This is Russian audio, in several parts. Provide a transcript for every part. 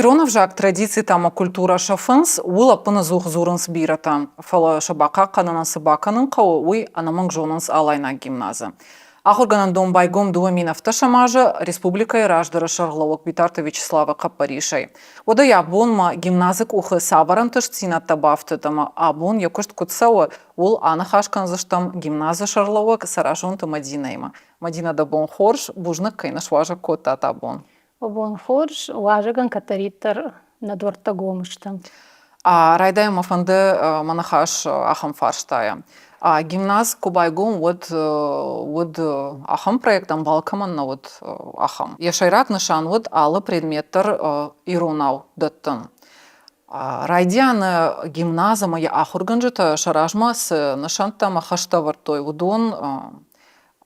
Иронов жак традиции тама культура шафынс, ула пына зух зурынс бирата. Фала шабака кананан сыбаканын кау уй анаманг жонынс алайна гимназы. Ахурганан дом байгом дуаминов ташамажа республика ираждара шаргловок битарта Вячеслава Капаришай. Ода ябон ма гимназык ухы сабаран ташцина табафты тама абон якушт кутсауа ул анахашкан заштам гимназы шарловок саражон Мадинайма. Мадина да бон хорш бужнак кайнаш важа кота табон. Обон хорш важаган катариттар на дворта гомыштам. Райдай мафанды манахаш ахам фарштая. Гимназ кубайгум вот ахам проектам балкаман на вот ахам. Яшайрак нышан вот алы предметтер иронау даттын. Райдяны гимназа моя ахурганжыта шаражма с нышанта махашта вартой удон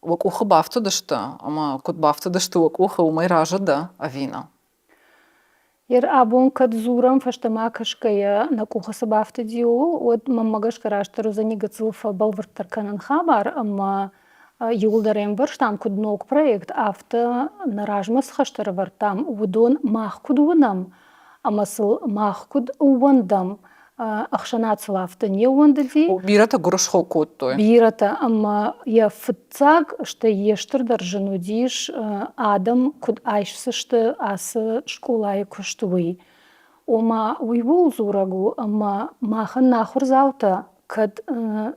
вак ухы бафты дышты, ама кут бафты дышты вак ухы умай ражы да авина. Ер абон кад зурам фаштамакашкая на кухаса бафты дио, от маммагашка раштару за нигацылфа балвырттар канан хабар, ама юлдарем варштам куднок проект авто наражмас хаштар вартам удон мах кудунам, амасыл мах куд увандам. Ахшанацыл авто не увандали. Бирата гурушхо код той. Бирата, ама я фыцаг, что ештер даржану диш адам куд айшсы, что асы школай куштуй. Ома уйвул зурагу, ама махан нахур заута, кад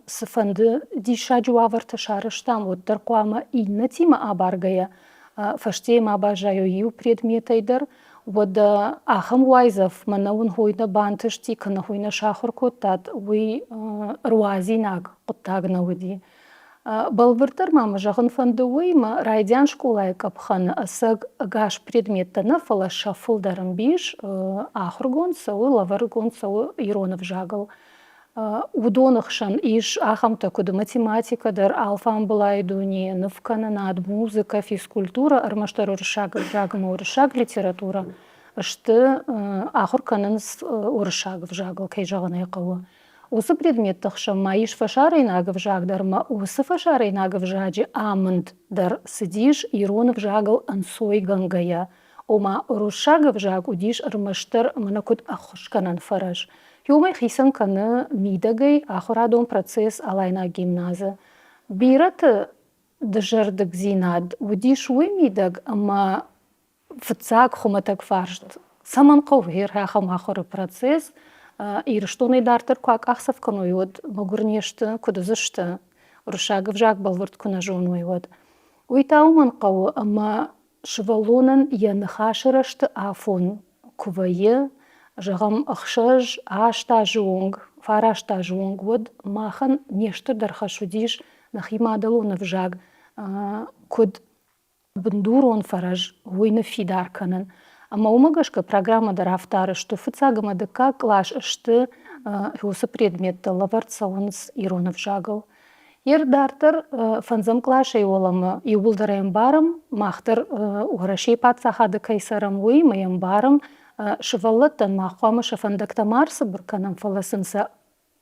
сыфанды диша джуаварта шарыштам, вот даркуама инна тима абаргая, фаштейма абажаю ю предметайдар, вот ахам вайзов манаун хойна бантышти, кана хойна шахур коттат, уй руазинаг коттагна уди. Балвыртар мама жағын фанды уйма райдян школай капхан асаг гаш предметтана фала шафылдарын биш, ахур гонса уй лавар гонса уй иронов жагал. Удонықшан иш ахамта куды математика дар алфам былайдуни, навкананад, музыка, физкультура, армаштар уршаг жагма уршаг литература, ашты ахур кананс уршаг жагал кай жағын айқауы. Осы предметтықша ма иш фашарайнагов жагдар, ма осы фашарайнагов жаджи амынд дар сидиш иронов жагал ансой гангая. Ома уршагов жаг удиш армаштар манакут ахушканан фараж. Юмай хисан каны мидагай ахурадон процесс алайна гимназа. Бират джардык зинад, удиш уй мидаг, ама фцак хуматак фаршт. Саман қовгер хахам ахуры процесс, ирштоны дартыр куак ахсав кануйод, магурнешты, кудызышты, уршагов жак балвырт кунажон уйод. Уйтауман қау, ама шывалонан янхашырашты афон кувайы, жағам ақшаж ашта жуонг, фарашта жуонг вод махан нешті дархашудиш нахимадалонов жаг, куд бндурон фараж войны фидар канан. Ама умагашка программа дар автары, что фыцагама дыка клаш ашты осы предметті лаварца оныз иронов жагал. Ер дартыр фанзам клашай оламы иулдарайым барым, мақтыр уғрашей патсахады кайсарам уй майым барым, шываллаттан мақуамы шафандакта марсы бір канам фаласынса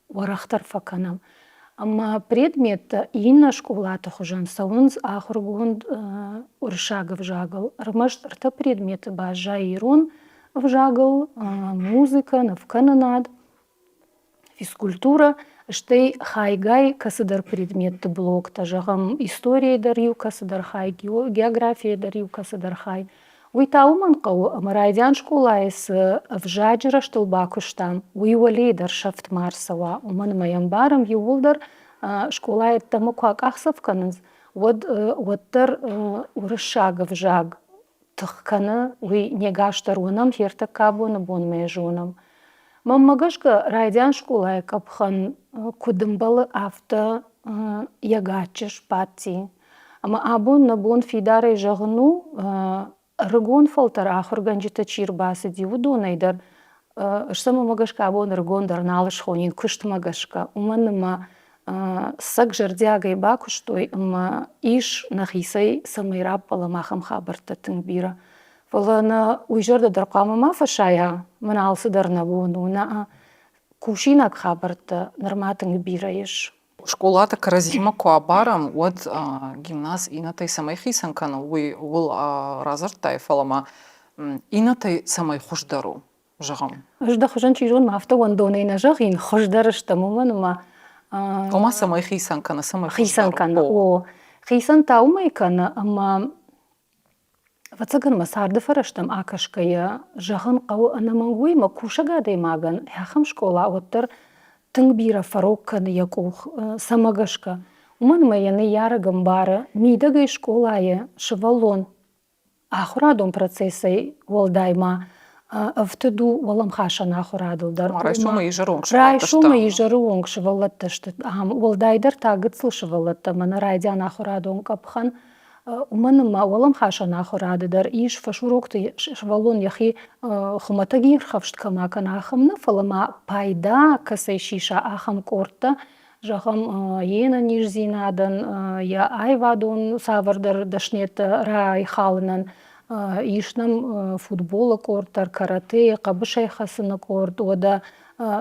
уарақтар факанам. Ама предметті инна школаты хужан сауыныз ахыргунд уршагов жагал. Армаштарта предметі бажа ирон в жагал, музыка, навкананад, физкультура. Штей хайгай касыдар предметті блокта. Жағам история дарью касыдар хай, география дарью касыдар хай. Уйтауман қау марайдян школайс в жаджира штылбакуштам. Уйвали дар шафт марсава. Уман маям барам ювулдар школайт таму куак ахсавканыз. Водтар урышагов жаг. Тахканы уй негаштар унам хертак кабуна бон мэжунам. Маммагашка райдян школай капхан кудымбалы авто ягачыш пати. Ама абун на бон фидарай жағыну рыгон фалтар ахырган жита чирбасы дивуду найдар. Шсама магашка абон рыгон дар налыш хонин кышт магашка. Уманыма сак жардягай бакуштой, ама иш нахисай самайраб паламахам хабарта тыңбира. Фалана уйжарда дарқамама фашая, мана алсы дарна бону, на кушинак хабарта норматың бираеш. Школата каразима куабарам от гимназ инатай самай хисанкана уй ул разартай фалама инатай самай хушдару. жығым. Жда хожан чижон мафта вандонейна жагин хождарышта муманума Кома самай хисан кана, самай хисан кана. О, хисан таумай кана, ама вацаган масарды фараштам акашкая жаган қау анамангуй ма кушага деймаган. Яхам школа оттар тынг бира фарокканы якух самагашка. Уманума яны ярагам бара мидагай школая шывалон. Ахурадон процессай волдайма втыду волам хашана ахурадылдар. Райшума и жаронг Райшума и жаронг шывалатташты. Волдайдар тагыцл шывалатта. Мана райдян ахурадон капхан. Уманыма волам хашана ахурадыдар. Иш фашурокты шывалон яхи хуматагир хавшткамакан ахамны. Фалама пайда касай шиша ахам корта. Жахам ена нижзинадан, я айвадон савардар дашнет рай халынан, ишнам футбола корттар, карате, кабышай хасына корт, ода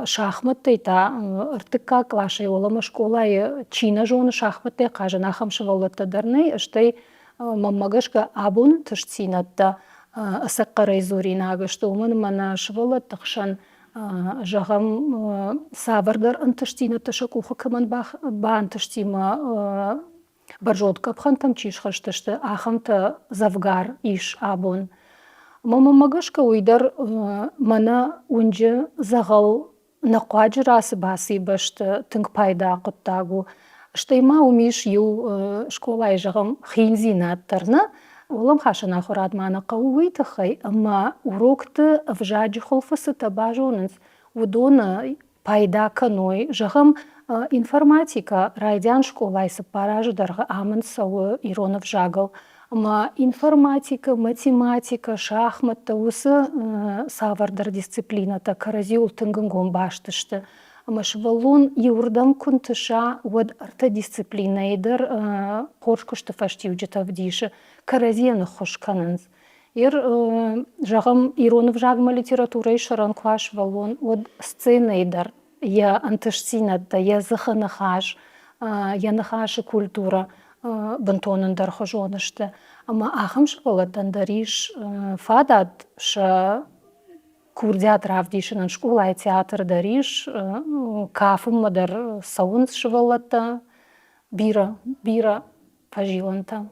шахматтай та ыртыкка клашай олама школай чина жоны шахматтай кажан ахам шывалаттадарнай, аштай маммагашка абун тышцинатта асаккарай зоринагашты, уман мана шывалаттахшан жагам савардар антыштина ташакуха каман ба антыштима баржот капхан там чишхашташты ахамта завгар иш абун. Мама магашка уйдар мана унжы загал нақуаджирасы баси башты тынг пайда құттагу. Штайма умиш ю школай жагам хинзинаттарна. Олам хашана хурад мана қауы тахай, ама урокты вжаджи холфасы табажонынс. Удона пайда каной, жагам информатика райдян школайсы параждарга амын сауы иронов жагал. Ама информатика, математика, шахматта усы савардар дисциплината каразиул тынгынгон баштышты. Ама швалун юрдам кунтыша уад арта дисциплина эдер хоршкышты фаштивджета вдиши. Каразияны хошканынз. Жагам иронов жагма литература и шаран кваш валон от сценейдар. Я антыштинатта, я заханахаш, я нахаши культура бантонындар хожонышты. Ама ахам швалатандариш фадат ша курдят равдишинан школа и театр дариш кафым мадар саунс швалата бира фажиланта.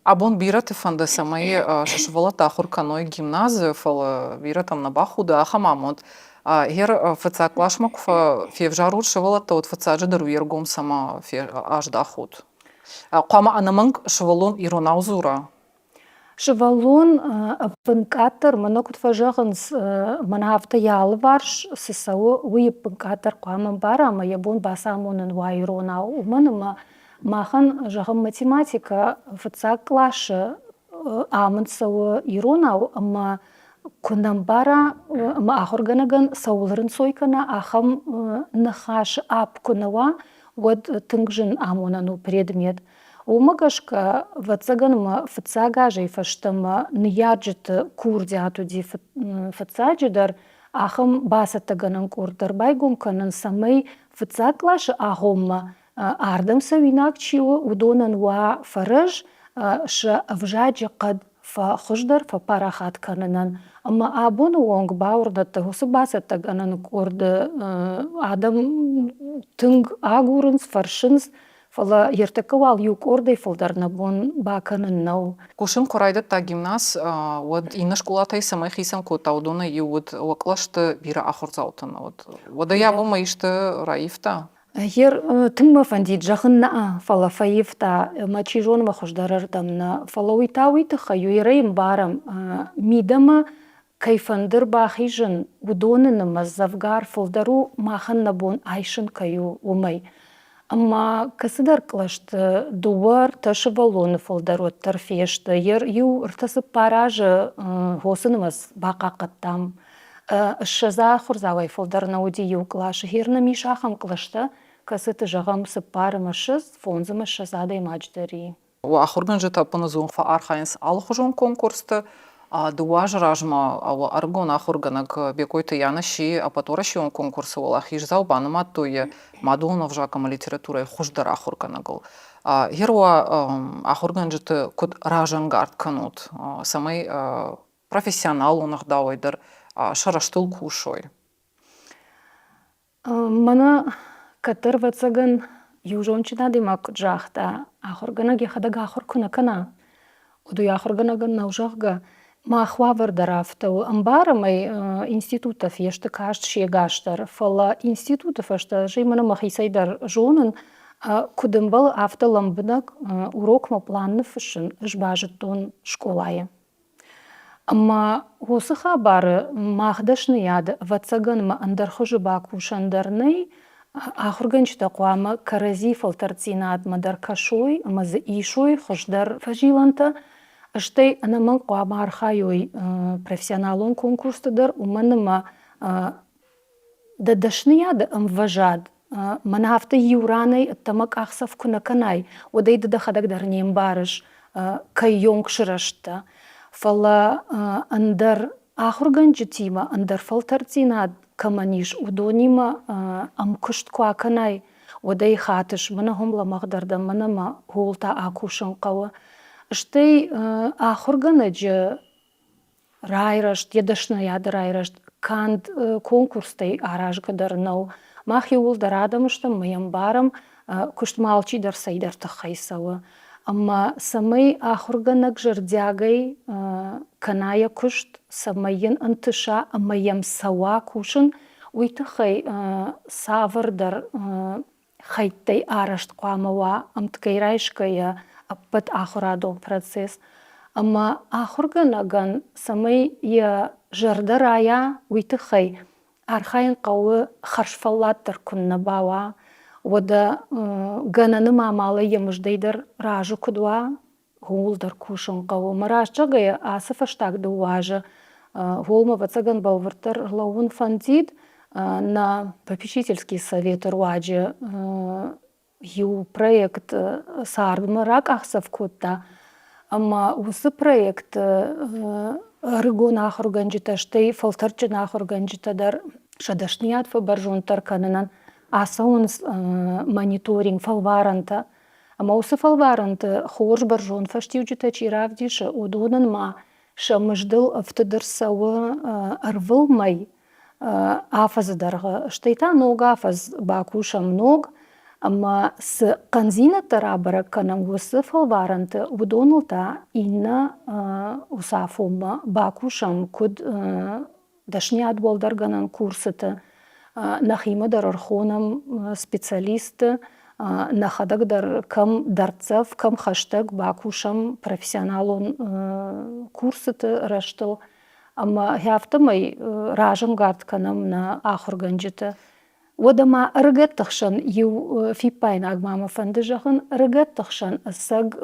Абон бираты фанда самай шашвала тахур каной гимназию фала биратам на бахуда ахамамот. Гер фаца клашмак февжарут швала то от фаца жадару ергом сама аж дахуд. Қама анаманг швалон иронаузура. Швалон пынкатыр манокут фажагынс манавта ялы варш сысау уй пынкатыр қамын бара ма ябон басамонын ва иронау уманыма. Махан жагам математика фаца клашы амын сауы иронау, ама кунамбара ама ахорганаган сауларын сойкана ахам нахаш ап кунава вот тынгжин амонану предмет. Умагашка вацаганма фаца гажей фаштама нияджит курдятуди фаца джидар ахам басатаганан курдар байгум канан самай фаца клашы ахомма. Ардам савинак чио удонан ва фараж ша вжаджи қад фа хуждар фа парахат кананан. Ама абуну онг баурдата хусубасата ганан курды адам тынг агурынс фаршынс фала ертекавал юк ордай фалдарна бон баканын нау. Кушым корайды та гимназ, вот и на школатай самай хисам кота удона и вот оклашты бира ахурзаутана. Вот я бума ишты раифта. Ер тыңма фандит жахынна фала фаифта мачижон махуждарар тамна фала уйтауиты хаю ирейм барам мидама кайфандыр бахижын удонынымы завгар фалдару маханна бон айшын каю умай. Ама касыдар клашты дуар ташы валоны фалдару тарфешты. Ер ю ыртасы паражы хосынымыз бақақыттам. Шаза хурзавай фалдарна уди ю клашы. Херна мишахам клашты. Касыты жағам сыппарымы шыз, фонзымы шазадай мачдари. Ахурган жета паназун фа архайнс алхужон конкурсты, дуаж ражма аргон ахурганак бекойты янаши, патораши он конкурсы ол ахижзау баныма туе мадонов жакама литература хуждар ахурганагыл. Геруа ахурган жета код ражангард канут, самай профессионал онах дауайдар, шараштыл кушой. Мана катыр вацаган южончина димак джахта ахоргана гехадага ахоркуна кана. Уду яхорганаган наужахга махвавар дарафтау амбарамай институтов ешты кашт шегаштар. Фала институтов ашта жеймана махисайдар жонын кудымбал автоламбынак урокма планны фышын жбажыттон школайы. Amma осы хабары махдашны яды вацаган ма андархыжы бакушандарны ахурганчта куама карази фалтарцинат мадар кашой мазы ишой хождар фажиланта аштай анаман куама архайой профессионалон конкурстадар уманыма дадашны яды амважад манафта юранай тамак ахсав кунаканай одай дадахадагдар нембарыш кайонг шырашта. Фала андар ахурганчы тима, андар фалтарцинат каманиш удонима амкышт куаканай, одай хатыш, мана хомла махдарда, мана ма голта акушан кава. Штей ахурганаджы райрашт, едашна яды райрашт, канд конкурстай аражгадарнау. Махи улдар адамыштам, маям барам, кушт малчидар сайдар тахайсава. Amma samay ahurganak jardягай каная кушт самайын антыша амаям сава кушын уйтахай савардар хайттай арашт куамава амткайрайшкая аппат ахурадон процесс. Amma ahurганаган самай я жардарая уйтахай архайын кауы харшфаллаттар куннабава. Ода гананы мамалы емыждайдар ражу кудва гулдар кушын кау. Маражчагая асыф аштагды уажы. Голма вацаган балвартар лаун фандид на попечительский совет руаджи. Ю проект сардмарак ахсав кутта. Ама усы проект рыгон ахурганджита штей фалтарчын ахурганджитадар шадашният фабаржунтар канынан асаун мониторинг фалваранта. Ама усы фалваранта хорж баржон фаштивджита чиравдиша удонан ма шамыждыл автодырсауы арвылмай афаздарга. Штейта ног афаз бакуша мног. Ама с канзина тарабара канам усы фалваранта удонулта инна усафума бакушам куд дашният болдарганан курсыты. Нахима архонам специалисты нахадагдар кам дарцев кам хаштаг бакушам профессионалон курсыты раштыл. Ама хяфтамай ражам гартканам на ахурганджита. Одама рыгаттахшан ю фипайн агмама фандыжахын рыгаттахшан саг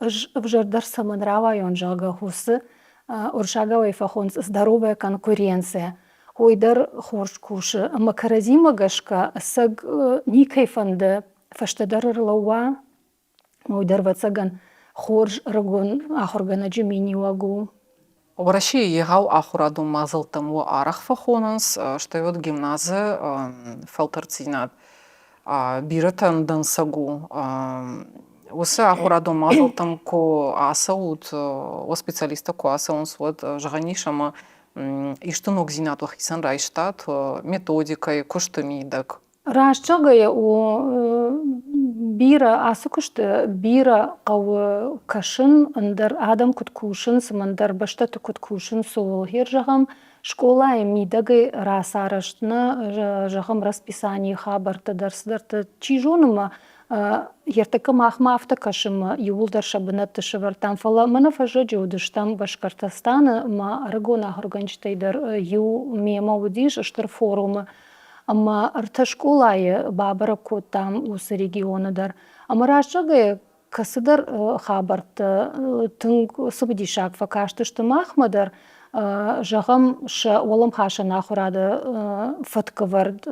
вжардар саманравайон жага хусы уршагавай фахонс здоровая конкуренция. Ойдар хорш куши, ама каразима гашка саг никай фанды фаштадар лауа, ойдар вацаган хорш рагон ахургана джимини вагу. В России егау ахураду мазылтым у арах фахонанс, что вот гимназы фалтарцинат бирatan дансагу. Усы ахураду мазылтым ко асаут, о специалиста ко асаунс вот жаганишама иштынок зинатуах исан райштат методикой коштымидак. Рашчагая у бира асукушты бира кау кашын андар адам куткушын самандар баштаты куткушын сол хержагам школа мидагы расараштны жагам расписание хабарты дарсдарты чижоныма ертака махмафта кашыма юлдар шабынатты шывартан фала мана фажа жудыштам Башкортостана ма рагона органчтайдар ю мема удиш аштар форумы. Ама арта школайы бабара там усы регионыдар. Ама рашагая касыдар хабарты тынг субдишак факаштышты махмадар жагам ша олам хаша нахурады фаткавард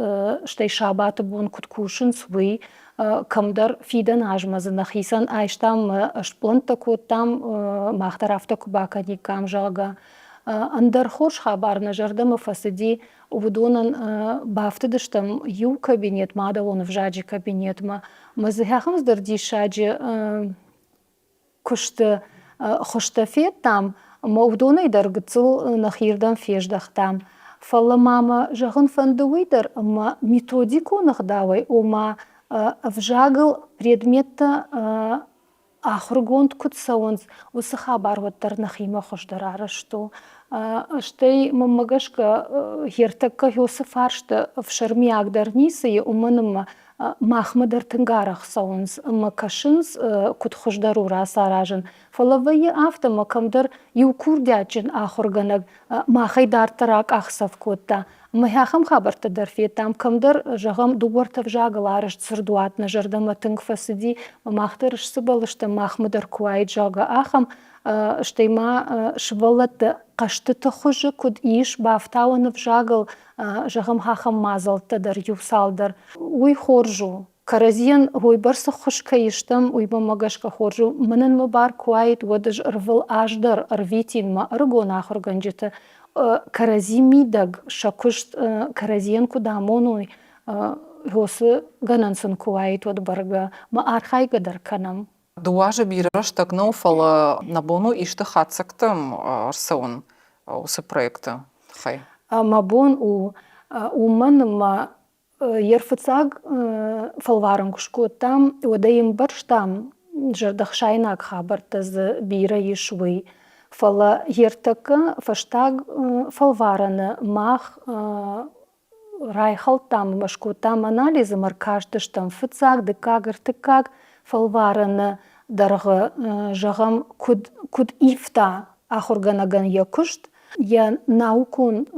штай шабаты бун куткушын свый камдар фидан ажмазы нахисан айштам ашпланта там махтарафта кубакани кам жага. Андар хорш хабарна жардама фасади увудонан бафтыдыштам ю кабинет мадалон в жаджи кабинет ма мазыхахам сдарди шаджи кушты хоштафет там Ма удонайдар гыцыл нахирдан феждахтам. Фала мама жагын фандуйдар, ма методику нахдавай, ома вжагыл предметта ахургонт кутсаунс, усы хабар ваттар нахима хошдарара, что штей мамагашка хертакка хёсы фаршта в шарми агдарнисы, уманым махмадар тынгарах саунс, макашинс кут хошдару расаражын. Фалавайы автома камдар юкурдячын ахурганаг махайдар тарак ахсав котта. Махахам хабарта дарфетам камдар жагам дугварта вжагал арыш цырдуатна жардама тынг фасиди махтарыш сыбалышта махмадар куайт жага ахам штейма швалат кашты хужы куд иш бафтауны вжагал жагам хахам мазалта дар юсалдар. Уй хоржу. Каразин гойбарса хошкаиштам уйба магашка хоржу. Манын лобар куайт водаж рвал аждар рвитин ма ргон ахурганджита. Каразимидаг шакушт каразиен кудамонуй хосы ганансын куайт вод барга ма архайга дар канам. Дуажа бираш тагнау фала набону ишты хатсактым арсаун усы проекты. Хай. Мабон уман ма ерфыцаг фалваран кушку там удаим барштам жардахшайнак хабартаз бира ишвы. Фала ертака фаштаг фалвараны мах райхал там машку там анализы маркаштыш там фыцаг дыкагыр тыкаг фалвараны дарғы жағам куд ифта ахурганаган якушт я наукун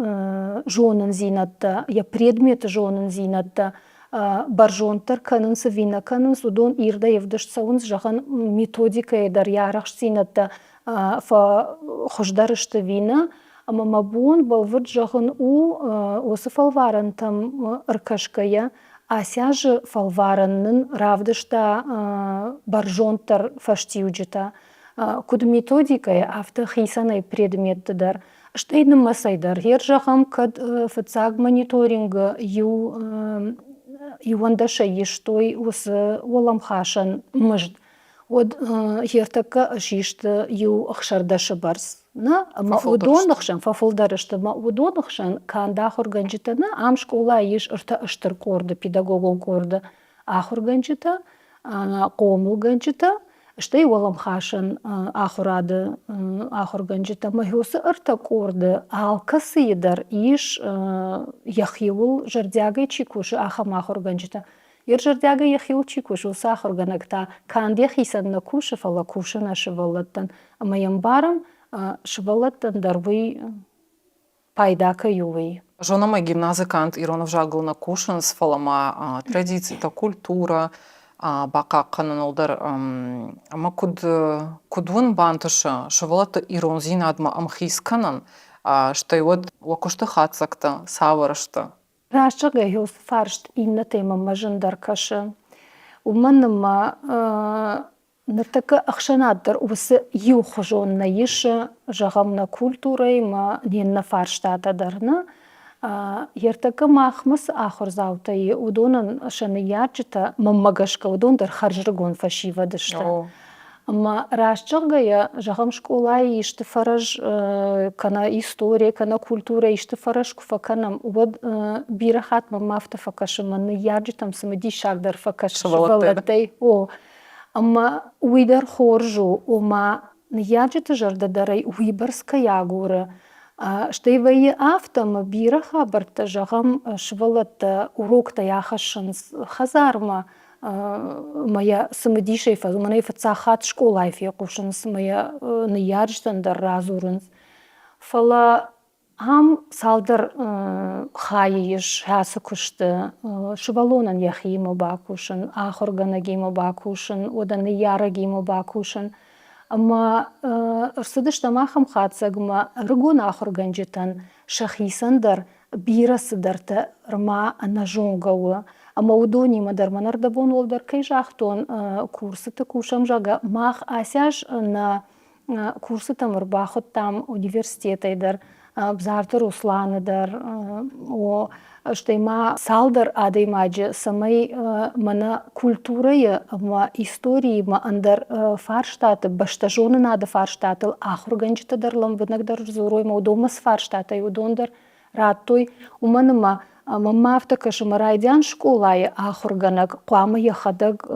жонын зинатта я предметы жонын зинатта баржонтар канынсы вина канынс удон ирда евдыш саунс жаған методика едар ярах зинатта фа хождарышты вина, ама мабун балвыд жағын осы фалваран там ыркашкая, асяжы фалваранның равдышта баржонтар фаштиуджита. Куд методикая авто хисанай предметтідар. Штейдім масайдар, ер жағам кад фыцаг мониторинга юандаша ештой осы оламхашан мұжд. Од ертака жишты ю ахшардашы барс. Ма удонықшан, фафылдарышты, ма удонықшан канда ахурганжитаны ам школа еш ырта ыштыр корды, педагогол корды. Ахурганжита, қомылганжита, штай оламхашан ахурады ахурганжита. Ма юсы ырта корды, алкасы едар еш яхиул жардягай чикуши ахам ахурганжита. Ер жардяга яхил чикуш уса ахурганакта канде хисанна куши фала кушина шывалаттан. Маям барам шывалаттан дарвы пайдака ювы. Жонама гимназикант Иронов жагыл на кушин с фалама традиция, культура, бака кананалдар. Ама кудвын бантыша шывалатта Ирон зинадма амхисканан, что и вот вакушты хатсакта саварышта. Рашчага юс фаршт инна тема мажындар кашы. Уманыма ныртака ахшанаддар усы ю хожонна еші жағамна культурай ма ненна фарштатадарна. Ертака махмыс ахурзаутай удонын шаны ячыта маммагашка удондар харжыргон фашивадышта. Ама рашчага я жағам школай ишты фараж кана история, кана культура ишты фараж куфаканам уад бирахат мамафта факашыманы яджитам самади шагдар факашывалатай. Ама уидар хоржу, ома яджита жардадарай уибарска ягура. Штайвайы автома бираха барта жағам шывалатта урокта яхашынс хазарма. Моя самодишей фаз, мана фацахат школа фе кушанс, моя наяржтандар разурынс. Фала ам салдар хайиш хасы кушты, шывалонан яхиму бакушан, ахургана гиму бакушан, ода наяра гиму бакушан. Ама ырсыдышта махам хатсагма рыгон ахурганжитан шахисандар бирасыдарта рма нажонгауы. Ама удони мадарманар дабон олдар кай жахтон курсыты кушам жага мах асяж на курсытам ырбахот там университетайдар бзарты Русланыдар, о штейма салдар адаймаджы самай мана культурайы ма истории ма андар фарштаты баштажоны нады фарштатыл ахурганчытыдарлам вынагдар зурой ма удомас фарштатай удондар раттой уманыма мамафта кашыма райдян школайы ахурганак қуамы яхадаг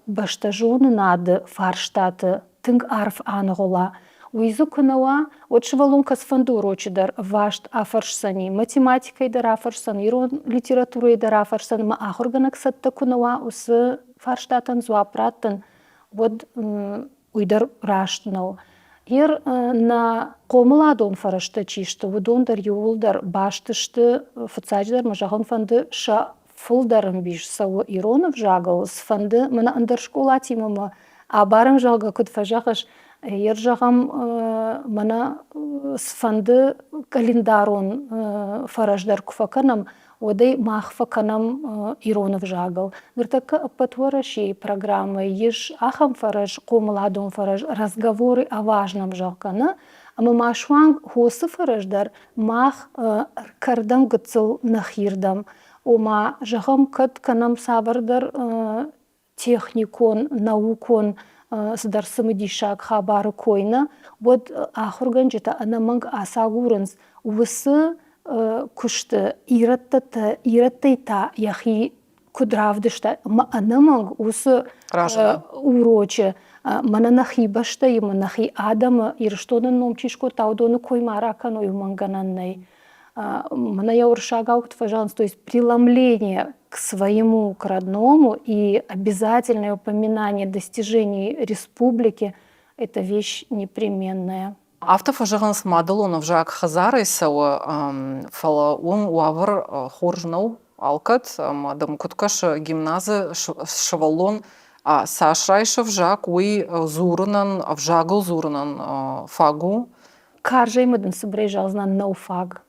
баштажоны нады фарштаты тынг арф аныгола. Уизу кынауа, от шывалун касфанды урочидар вашт афаршсани, математикайдар афаршсан, ирон литературайдар афаршсан, ма ахурганак сатта кынауа усы фарштатын зуапраттын, вот уйдар раштнау. Ир на комыладон фарашта чишты, удондар юлдар баштышты фыцачдар мажахын фанды ша фылдарым биш сау иронов жагыл, сфанды мана андар школа тимама, а барым жага кыд фажахаш ер жағам мана сфанды календарон фараждар куфаканам, одай махфаканам иронов жагал. Ныртака патвораши программы, еш ахам фараж, комыладон фараж, разговоры о важном жагкана, а мамашван хосы фараждар мах кардам гыцыл нахирдам. Ома жағам кыд канам сабардар техникон, наукон, сдарсымы дишак хабары койна, вот ахурганчыта анаманг асагурынс высы кушты ираттайта яхи кудравдышта, ма анаманг усы урочы, мана нахи баштай, нахи адама, ирштонын номчишко таудоны коймаракану юмангананнай. Мана я уршагал, пожалуйста, то есть преломление к своему, к родному и обязательное упоминание достижений республики – это вещь непременная. Автофажығынс мадылонов жак хазарайсауы фала он уавыр хоржнау алкат мадам куткаш гимназы шывалон сашрайшев жак уй зурынан авжагыл зурынан фагу. Каржаймыдын сыбрейжалзынан нау фаг.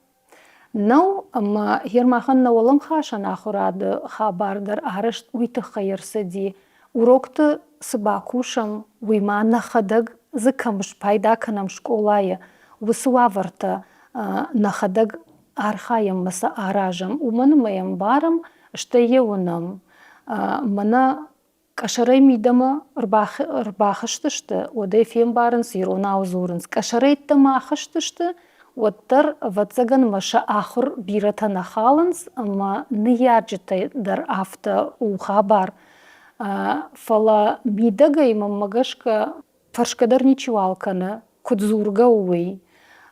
Нау ама хермахан науалым хашан ахурады хабардар арышт уйты хайырсыди. Урокты сыбакушам уйма нахадаг зыкамыш пайда канам школайы. Высуаварта нахадаг архаям маса аражам. Уманымаям барам штае унам. Мана кашарай мидама рбахыштышты. Одай фем барынс иронау зурынс. Кашарай тама ахыштышты. Оттар ватсаган маша ахур бирата нахаланс, ама нияджитай дар авто у хабар. Фала мидага има магашка фаршкадар ничуалкана, кудзурга уй.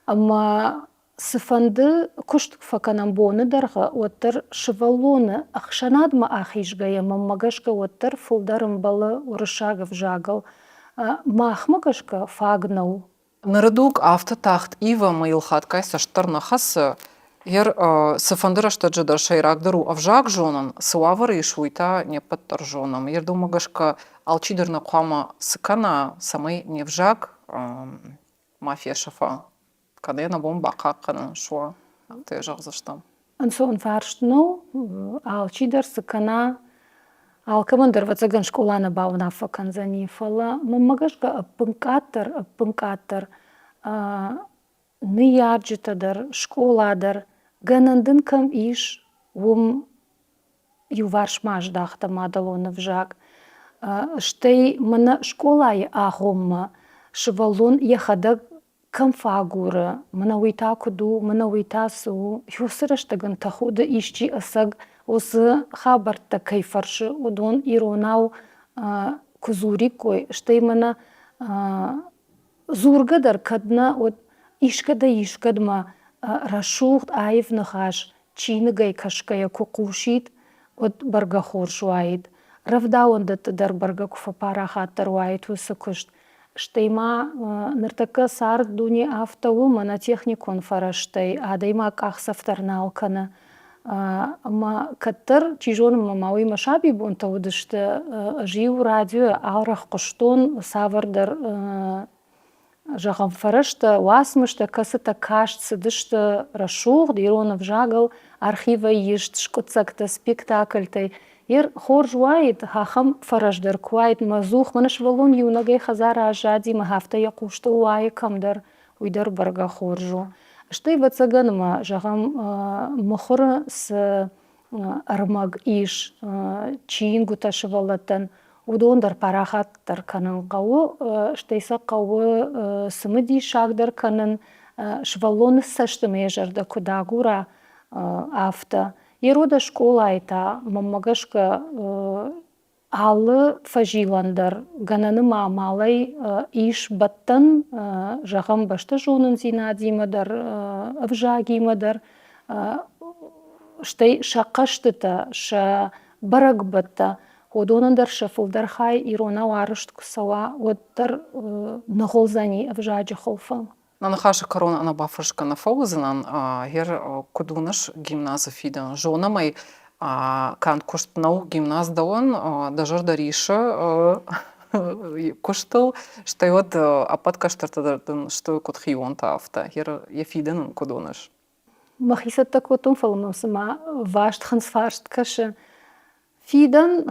Ама сыфанды куштк факанам боны дарга, оттар шывалоны ахшанадма ахишгая, магашка оттар фулдарым балы урышагов жагал. Махмагашка фагнау. Нырыдук автотахт ива майлхат кайса штарнахасы ер сыфандыра штаджада шайрагдыру авжак жонын сывавары ишуйта не подторжоном. Ер думагашка алчидырна қуама сыкана самый невжак мафия шафа. Когда я на бомба какана шуа, ты жағзаштам. Ансон фарштну алчидыр сыкана алкамандар ватсаган школаны бауна факанзани фала. Мамагашка пынкаттар, нияджитадар, школадар. Ганандын кам иш, юваршмаш дахта мадалоны вжак. Штей мана школай ахомма, шывалон яхадаг кам фагуры. Мана уйта куду, мана уйта су. Юсыраштаган тахуды ишчи асаг. Осы хабарта кайфаршы удон иронау кузурикой, штей мана зургадар кадна от ишкадма рашухт айв нахаш чиныгай кашкая кукушит от баргахор шуаид. Равдауандат дар баргакуфа парахаттар уаид усыкышт. Штейма ныртака сар дуни автову мана техникон фараштай, адайма кахсафтарналкана. Ама каттар чижоным мамауи машаби бунта удышты жиу радио алрах куштон савардар жағам фарашта уасмышта касыта кашцы дышты рашух диронов жагал архива ешт шкоцакта спектакльтай ер хор жуайд хахам фараждар куайд мазух манаш валун юнагай хазара ажади махафта якушта уай камдар уйдар барга хоржу. Штей вацаганыма жағам мұхыр с армаг иш чиин гуташывалатын удондар парахаттар канын қауы, штейса қауы сымыди шагдар канын швалоны саштымы ежарда кудагура афта. Ерода школа айта, маммагашка алы фажиландар, гананы мамалай иш баттан жағам башты жонын зина димадар, авжа гимадар, штей шақаштыта, ша барак батта, одонандар шафылдар хай ирона варышт кусава, оттар нахолзани авжа джахолфан. На нахаша корона на бафрышка на фаузенан, гер кудунаш гимназа фидан жонамай, кан коштнау гимназ даон, дажар дариша коштал, что вот апат каштартадан, что код хионта авта, гер ефидан кудунаш. Махисат так вот фалмам сама вашт хансфарст каше фидан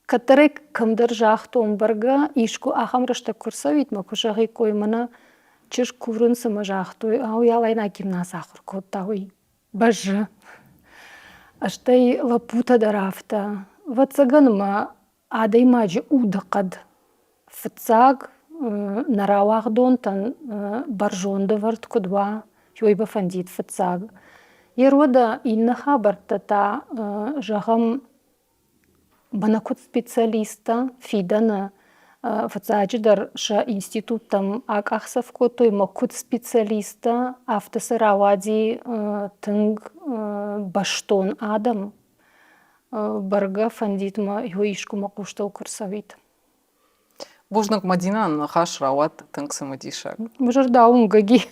катерек камдар жахтом барга ишку ахамрашта курсавит макушаги коймана чеш курын сама жахтой ау ялайна гимназ ахыр коттауи бажы аштай лапута дарафта вацаганма адай маджи удақад фцаг наравахдонтан баржонды варт кудва Йойба фандит фацаг. Ерода иннаха бартата жағам банакут специалиста фидана фацаджидар ша институттам акахсав котой макут специалиста автосаравади тынг баштон адам барга фандитма йоишку макуштал курсавит. Бужнак Мадина нахаш рават тынг самадишак. Бужардаун гаги.